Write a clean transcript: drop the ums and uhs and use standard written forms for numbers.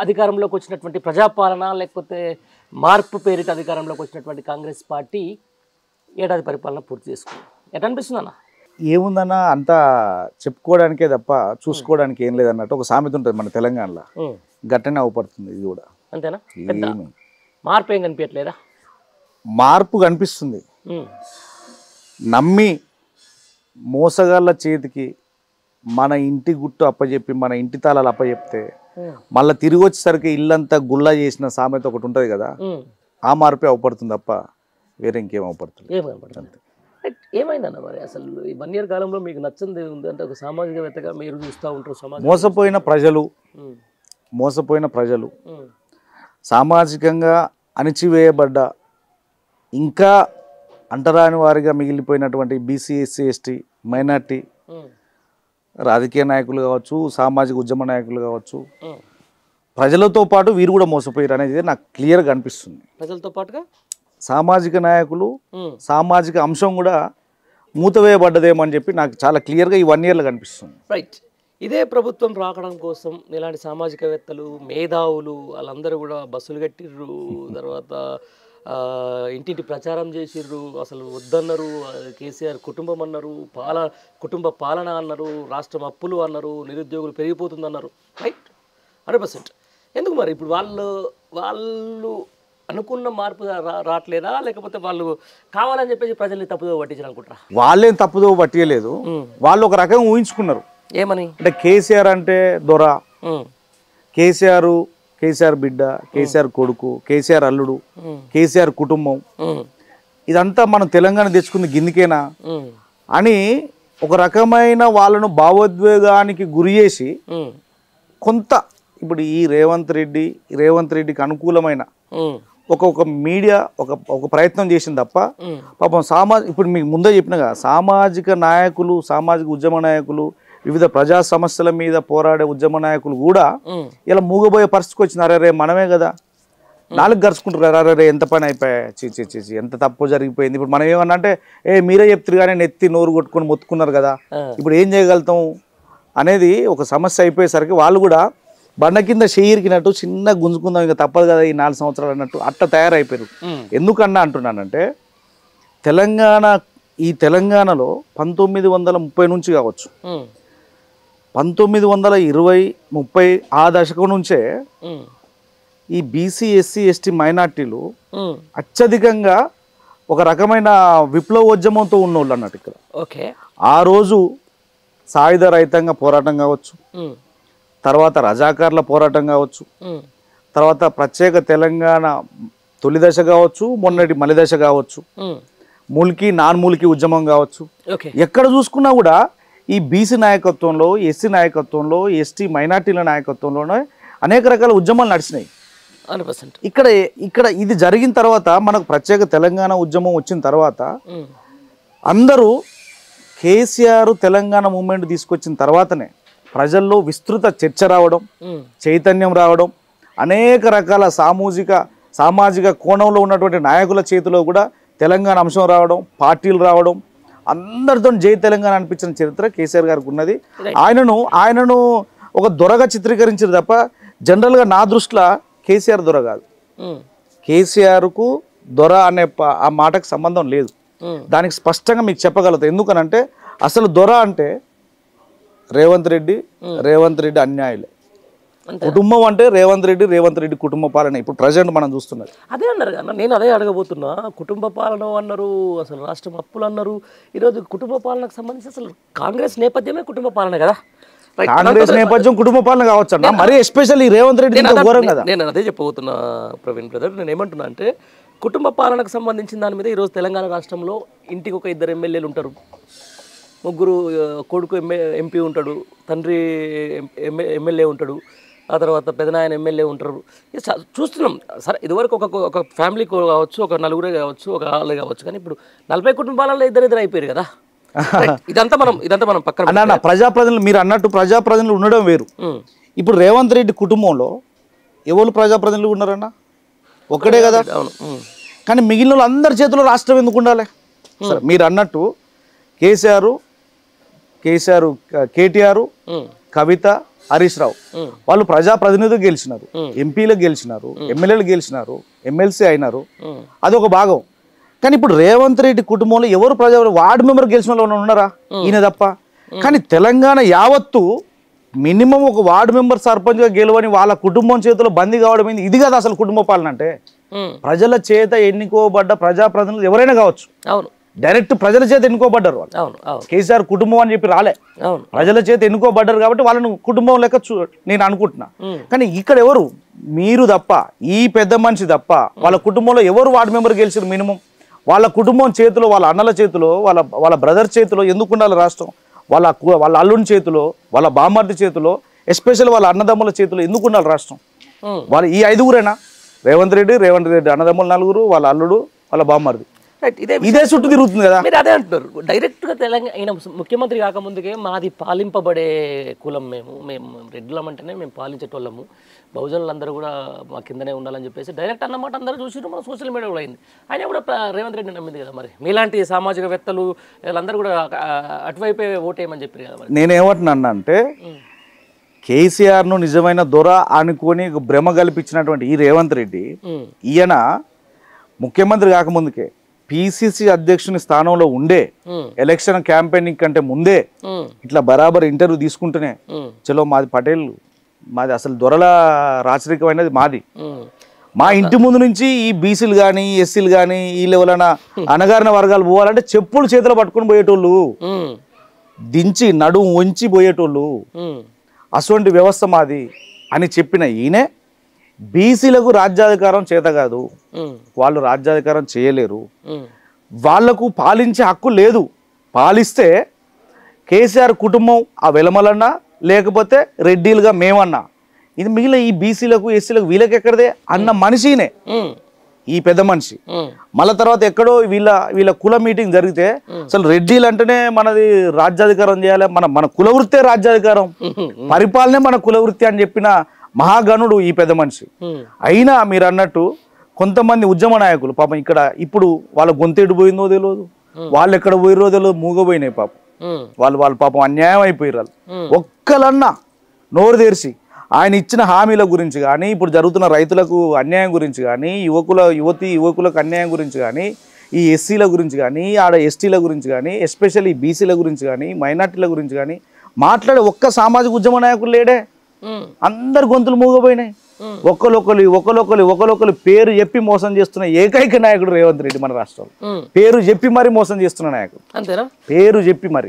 అధికారంలోకి వచ్చినటువంటి ప్రజాపాలన లేకపోతే మార్పు పేరిట అధికారంలోకి వచ్చినటువంటి కాంగ్రెస్ పార్టీ ఏడాది పరిపాలన పూర్తి చేసుకుంది. ఎట్లా అనిపిస్తుంది అన్న? ఏముందన్నా అంతా చెప్పుకోవడానికే తప్ప చూసుకోవడానికి ఏం లేదన్నట్టు ఒక సామెత ఉంటుంది మన తెలంగాణలో. గట్టనే అవపడుతుంది ఇది కూడా. అంతేనా? మార్పు ఏం కనిపించట్లేదా? మార్పు కనిపిస్తుంది. నమ్మి మోసగాళ్ళ చేతికి మన ఇంటి గుట్టు అప్పచెప్పి మన ఇంటి తాళాలు అప్పచెప్తే మళ్ళీ తిరిగి వచ్చేసరికి ఇల్లంతా గుల్లా చేసిన సామెత ఒకటి ఉంటుంది కదా, ఆ మార్పే అవపడుతుంది తప్ప వేరే ఇంకేం అవపడుతుంది. ఏమైందన్న మరి అసలు ఈ 1 year కాలంలో మీకు నచ్చింది ఉంది అంటే ఒక సామాజికవేత్తగా మీరు చూస్తూ ఉంటారు సమాజం. మోసపోయిన ప్రజలు సామాజికంగా అణిచివేయబడ్డ ఇంకా అంటరాని వారిగా మిగిలిపోయినటువంటి బీసీ ఎస్సీ ఎస్టీ మైనార్టీ రాజకీయ నాయకులు కావచ్చు, సామాజిక ఉద్యమ నాయకులు కావచ్చు, ప్రజలతో పాటు వీరు కూడా మోసపోయారు అనేది నాకు క్లియర్గా అనిపిస్తుంది. ప్రజలతో పాటుగా సామాజిక నాయకులు సామాజిక అంశం కూడా మూతవేయబడ్డదేమో అని చెప్పి నాకు చాలా క్లియర్గా ఈ 1 yearలో కనిపిస్తుంది. రైట్. ఇదే ప్రభుత్వం రాకడం కోసం ఇలాంటి సామాజికవేత్తలు మేధావులు వాళ్ళందరూ కూడా బస్సులు కట్టిర్రు, తర్వాత ఇంటింటి ప్రచారం చేసిర్రు, అసలు వద్దన్నారు, కేసీఆర్ కుటుంబం అన్నారు, కుటుంబ పాలన అన్నారు, రాష్ట్రం అప్పులు అన్నారు, నిరుద్యోగులు పెరిగిపోతుందన్నారు. రైట్, 100%. ఎందుకు మరి ఇప్పుడు వాళ్ళు అనుకున్న మార్పు రావట్లేదా, లేకపోతే వాళ్ళు కావాలని చెప్పేసి ప్రజల్ని తప్పుదో పట్టించారు అనుకుంటారా? వాళ్ళేం తప్పుదో పట్టియలేదు, వాళ్ళు ఒక రకంగా ఊహించుకున్నారు. ఏమని అంటే కేసీఆర్ అంటే దొర, కేసీఆర్ బిడ్డ, కేసీఆర్ కొడుకు, కేసీఆర్ అల్లుడు, కేసీఆర్ కుటుంబం, ఇదంతా మనం తెలంగాణ తెచ్చుకుంది గిన్నికేనా అని ఒక రకమైన వాళ్ళను భావోద్వేగానికి గురి చేసి కొంత ఇప్పుడు ఈ రేవంత్ రెడ్డికి అనుకూలమైన ఒక మీడియా ఒక ప్రయత్నం చేసింది తప్ప పాపం ఇప్పుడు మీకు ముందే చెప్పినగా సామాజిక నాయకులు, సామాజిక ఉద్యమ నాయకులు, వివిధ ప్రజా సమస్యల మీద పోరాడే ఉద్యమ నాయకులు కూడా ఇలా మూగబోయే పరిస్థితికి వచ్చినారు. అరే మనమే కదా 4 గరుచుకుంటారు, అరే ఎంత పని అయిపోయా, చీ ఎంత తప్పు జరిగిపోయింది. ఇప్పుడు మనం ఏమన్నా అంటే మీరే చెప్తారు కానీ నెత్తి నోరు కొట్టుకొని మొత్తుకున్నారు కదా, ఇప్పుడు ఏం చేయగలుగుతాం అనేది ఒక సమస్య అయిపోయేసరికి వాళ్ళు కూడా బండ కింద చెయ్యిరికినట్టు చిన్న గుంజుకుందాం ఇంకా తప్పదు కదా ఈ 4 సంవత్సరాలు అన్నట్టు అట్లా తయారైపోయారు. ఎందుకన్నా అంటున్నానంటే తెలంగాణలో 1930 నుంచి కావచ్చు, 1920-30 ఆ దశకం నుంచే ఈ బీసీ ఎస్సీ ఎస్టీ మైనార్టీలు అత్యధికంగా ఒక రకమైన విప్లవోద్యమంతో ఉన్నోళ్ళు అన్నట్టు ఇక్కడ. ఆ రోజు సాయుధ రైతాంగ పోరాటం కావచ్చు, తర్వాత రజాకార్ల పోరాటం కావచ్చు, తర్వాత ప్రత్యేక తెలంగాణ తొలి దశ కావచ్చు, మొన్నటి మలి దశ కావచ్చు, నాన్ మూలికి ఉద్యమం కావచ్చు, ఎక్కడ చూసుకున్నా కూడా ఈ బీసీ నాయకత్వంలో, ఎస్సీ నాయకత్వంలో, ఎస్టీ మైనార్టీల నాయకత్వంలోనే అనేక రకాల ఉద్యమాలు నడిచినాయి. ఇక్కడ ఇది జరిగిన తర్వాత మనకు ప్రత్యేక తెలంగాణ ఉద్యమం వచ్చిన తర్వాత అందరూ కేసీఆర్ తెలంగాణ మూవ్మెంట్ తీసుకొచ్చిన తర్వాతనే ప్రజల్లో విస్తృత చర్చ రావడం, చైతన్యం రావడం, అనేక రకాల సామాజిక కోణంలో ఉన్నటువంటి నాయకుల చేతిలో కూడా తెలంగాణ అంశం రావడం, పార్టీలు రావడం, అందరితో జై తెలంగాణ అనిపించిన చరిత్ర కేసీఆర్ గారికి ఉన్నది. ఆయనను ఒక దొరగా చిత్రీకరించారు తప్ప జనరల్గా నా దృష్టిలో కేసీఆర్ దొర కాదు. కేసీఆర్కు దొర అనే ఆ మాటకు సంబంధం లేదు. దానికి స్పష్టంగా మీకు చెప్పగలుగుతా. ఎందుకనంటే అసలు దొర అంటే రేవంత్ రెడ్డి అన్యాయులే. కుటుంబం అంటే రేవంత్ రెడ్డి కుటుంబ పాలన ఇప్పుడు ప్రజెంట్ మనం చూస్తున్నది అదే అన్నారు కదా. నేను అదే అడగబోతున్నా. కుటుంబ పాలన అన్నారు, అసలు రాష్ట్రం అప్పులు అన్నారు. ఈరోజు కుటుంబ పాలనకు సంబంధించి అసలు కాంగ్రెస్ నేపథ్యమే కుటుంబ పాలన కదా. కాంగ్రెస్ నేపథ్యం కుటుంబ పాలన కావచ్చు అన్న, మరి ఎస్పెషల్లీ రేవంత్ రెడ్డి ఘోరం కదా. నేను అదే చెప్పబోతున్నా ప్రవీణ్ బ్రదర్. నేను ఏమంటున్నా అంటే కుటుంబ పాలనకు సంబంధించిన దాని మీద ఈరోజు తెలంగాణ రాష్ట్రంలో ఇంటికి ఒక 2 ఎమ్మెల్యేలు ఉంటారు, 3 కొడుకు ఎంపీ ఉంటాడు, తండ్రి ఎమ్మెల్యే ఉంటాడు, ఆ తర్వాత పెదనాయన ఎమ్మెల్యే ఉంటారు. చూస్తున్నాం సరే. ఇదివరకు ఒక ఫ్యామిలీకి కావచ్చు, ఒక 4 కావచ్చు, ఒక 6 కావచ్చు, కానీ ఇప్పుడు 40 కుటుంబాలలో 2 అయిపోయారు కదా. ఇదంతా మనం పక్కన ప్రజాప్రతినిధులు మీరు అన్నట్టు ప్రజాప్రతినిధులు ఉండడం వేరు. ఇప్పుడు రేవంత్ రెడ్డి కుటుంబంలో ఎవరు ప్రజాప్రతినిధులు ఉన్నారన్న? ఒక్కడే కదా. కానీ మిగిలిన వాళ్ళు అందరి చేతిలో రాష్ట్రం ఎందుకు ఉండాలి? సరే మీరు అన్నట్టు కేటీఆర్, కవిత, హరీష్ రావు వాళ్ళు ప్రజాప్రతినిధులు గెలిచినారు, ఎంపీలు గెలిచినారు, ఎమ్మెల్యేలు గెలిచినారు, ఎమ్మెల్సీ అయినారు, అదొక భాగం. కానీ ఇప్పుడు రేవంత్ రెడ్డి కుటుంబంలో ఎవరు వార్డు మెంబర్ గెలిచిన వాళ్ళు ఉన్నారా? ఈయన తప్ప. కానీ తెలంగాణ యావత్తు మినిమం ఒక వార్డు మెంబర్ సర్పంచ్గా గెలవని వాళ్ళ కుటుంబం చేతిలో బందీ కావడం ఏంది? ఇది కదా అసలు కుటుంబ పాలన అంటే. ప్రజల చేత ఎన్నుకోబడ్డ ప్రజాప్రతినిధులు ఎవరైనా కావచ్చు, డైరెక్ట్ ప్రజల చేత ఎన్నుకోబడ్డారు వాళ్ళు. కేసీఆర్ కుటుంబం అని చెప్పి రాలే, ప్రజల చేత ఎన్నుకోబడ్డారు కాబట్టి వాళ్ళను కుటుంబం లెక్క నేను అనుకుంటున్నా. కానీ ఇక్కడ ఎవరు? మీరు తప్ప, ఈ పెద్ద మనిషి తప్ప వాళ్ళ కుటుంబంలో ఎవరు వార్డు మెంబర్ గెలిచారు? మినిమం వాళ్ళ కుటుంబం చేతిలో, వాళ్ళ అన్నల చేతిలో, వాళ్ళ బ్రదర్ చేతిలో ఎందుకు ఉండాలి రాష్ట్రం? వాళ్ళ అల్లుని చేతిలో, వాళ్ళ బామ్మర్ది చేతిలో, ఎస్పెషల్ వాళ్ళ అన్నదమ్ముల చేతిలో ఎందుకు ఉండాలి రాష్ట్రం? వాళ్ళు ఈ 5గురేనా? రేవంత్ రెడ్డి అన్నదమ్ములు 4, వాళ్ళ అల్లుడు, వాళ్ళ బామ్మర్ది, ఇదే చుట్టూ తిరుగుతుంది కదా. మీరు అదే అంటున్నారు. డైరెక్ట్గా తెలంగాణ ఈయన ముఖ్యమంత్రి కాకముందుకే మాది పాలింపబడే కులం, మేము రెడ్లం అంటేనే మేము పాలించేటోళ్ళము, బహుజనులందరూ కూడా మా కిందనే ఉండాలని చెప్పేసి డైరెక్ట్ అన్నమాట అందరూ చూసి మన సోషల్ మీడియా కూడా అయింది. ఆయన కూడా రేవంత్ రెడ్డి నమ్మింది కదా. మరి మీలాంటి సామాజికవేత్తలు వీళ్ళందరూ కూడా అటువైపే ఓటేయమని చెప్పారు కదా. మరి నేనేమంటున్నా అంటే కేసీఆర్ను నిజమైన దొర అనుకొని భ్రమ కల్పించినటువంటి ఈ రేవంత్ రెడ్డి, ఈయన ముఖ్యమంత్రి కాకముందుకే పిసిసి అధ్యక్షుని స్థానంలో ఉండే ఎలక్షన్ క్యాంపెయినింగ్ కంటే ముందే ఇట్లా బరాబర్ ఇంటర్వ్యూ తీసుకుంటూనే చలో మాది పటేల్, మాది అసలు దొరల రాచరికమైనది మాది, మా ఇంటి ముందు నుంచి ఈ బీసీలు కానీ ఎస్సీలు కానీ ఈ లెవెలన అణగారిన వర్గాలు పోవాలంటే చెప్పులు చేతులు పట్టుకుని పోయేటోళ్ళు, దించి నడుము వంచి పోయేటోళ్ళు, అటువంటి వ్యవస్థ మాది అని చెప్పిన ఈయనే బీసీలకు రాజ్యాధికారం చేత కాదు, వాళ్ళు రాజ్యాధికారం చేయలేరు, వాళ్లకు పాలించే హక్కు లేదు, పాలిస్తే కేసీఆర్ కుటుంబం ఆ వెలమలన్నా లేకపోతే రెడ్డిలుగా మేమన్నా, ఇది మిగిలిన ఈ బీసీలకు ఎస్సీలకు వీళ్ళకి ఎక్కడదే అన్న మనిషినే ఈ పెద్ద మనిషి. మళ్ళా తర్వాత ఎక్కడో వీళ్ళ కుల మీటింగ్ జరిగితే అసలు రెడ్డిలు అంటేనే మనది రాజ్యాధికారం చేయాలి, మన కులవృత్తే రాజ్యాధికారం, పరిపాలనే మన కులవృత్తి అని చెప్పిన మహాగణుడు ఈ పెద్ద మనిషి. అయినా మీరు అన్నట్టు కొంతమంది ఉద్యమ నాయకులు పాపం ఇక్కడ ఇప్పుడు వాళ్ళ గొంతెడు పోయిందో తెలియదు, వాళ్ళు ఎక్కడ పోయిరో తెలియదు, మూగపోయినాయి పాపం. వాళ్ళు పాపం అన్యాయం అయిపోయారు. ఒక్కలన్నా నోరు తెరిచి ఆయన ఇచ్చిన హామీల గురించి కానీ, ఇప్పుడు జరుగుతున్న రైతులకు అన్యాయం గురించి కానీ, యువకులకు అన్యాయం గురించి కానీ, ఈ ఎస్సీల గురించి కానీ, ఆడ ఎస్టీల గురించి కానీ, ఎస్పెషల్లీ బీసీల గురించి కానీ, మైనార్టీల గురించి కానీ మాట్లాడే ఒక్క సామాజిక ఉద్యమ నాయకులు లేడే. అందరు గొంతులు మూగపోయినాయి. ఒకరొకరు పేరు చెప్పి మోసం చేస్తున్న ఏకైక నాయకుడు రేవంత్ రెడ్డి మన రాష్ట్రంలో. పేరు చెప్పి మరి మోసం చేస్తున్న నాయకుడు, అంతేనా? పేరు చెప్పి మరి